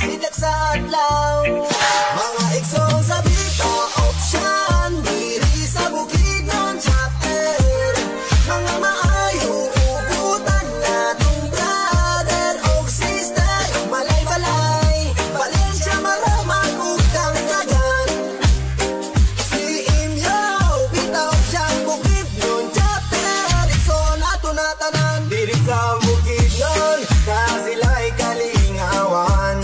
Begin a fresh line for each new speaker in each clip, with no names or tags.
bidak sa adlaw. Mga igsoon sa bita opsyon diri sa Bukidnon chapter. Mga maayo ugutan natong brother og sister. Balay-balay Valencia maramag ug dangdagan. Si Imyo bita opsyon Bukidnon chapter. Igsoon ato na tanan diri sa Bukidnon ka sila'y kalingawan.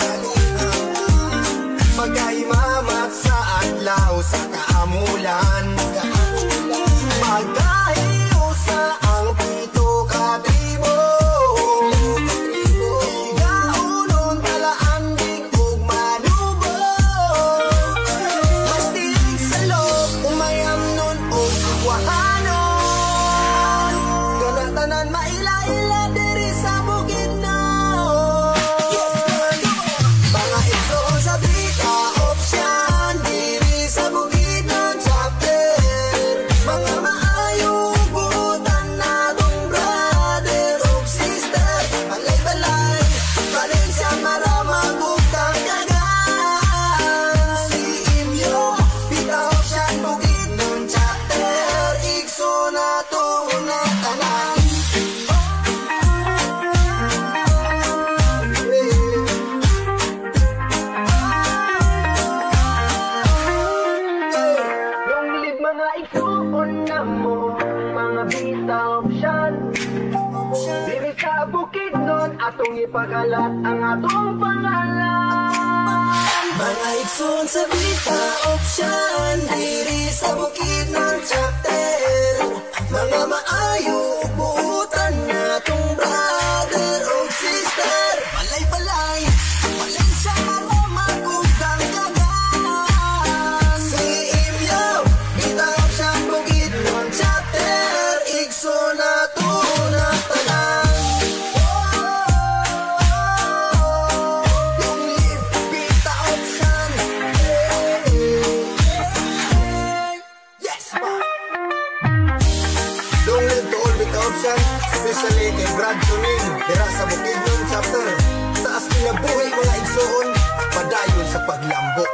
Magkaimamat sa adlaw sa kaamulan. Magkahiyo sa ang pito ka tribo. Igaunon talaandig ug manubo. Mastig sa loob umayam nun ug wahanon. Ganatanan maila-ila diri sa Bukidnon. Mga igsoon sa bita opsyon diri sa Bukidnon chapter. Mga maayo ugutan natong brother ug sister. Balay-balay Valencia maramag ug dangdagan. Si Imyo bita opsyon Bukidnon chapter. Igsoon ato na tanan. Long live mga igsoon na mo, mga bita opsyon. Diri sa Bukidnon atong ipagalat ang atong pangalan. Mga igsoon sa bita opsyon diri sa Bukidnon chapter. Mga maayo buutan natong brother ug sister. Balay-balay Valencia maramag ug dangdagan. Si Imyo bita opsyon Bukidnon chapter. Igsoon ato na tanan. Long live bita opsyon. Yes man. Long live to all bita opsyon, especially kay Brad Tuning dira sa Bukidnon chapter. Taas kinabuhi mga igsoon, padayon sa paglambo.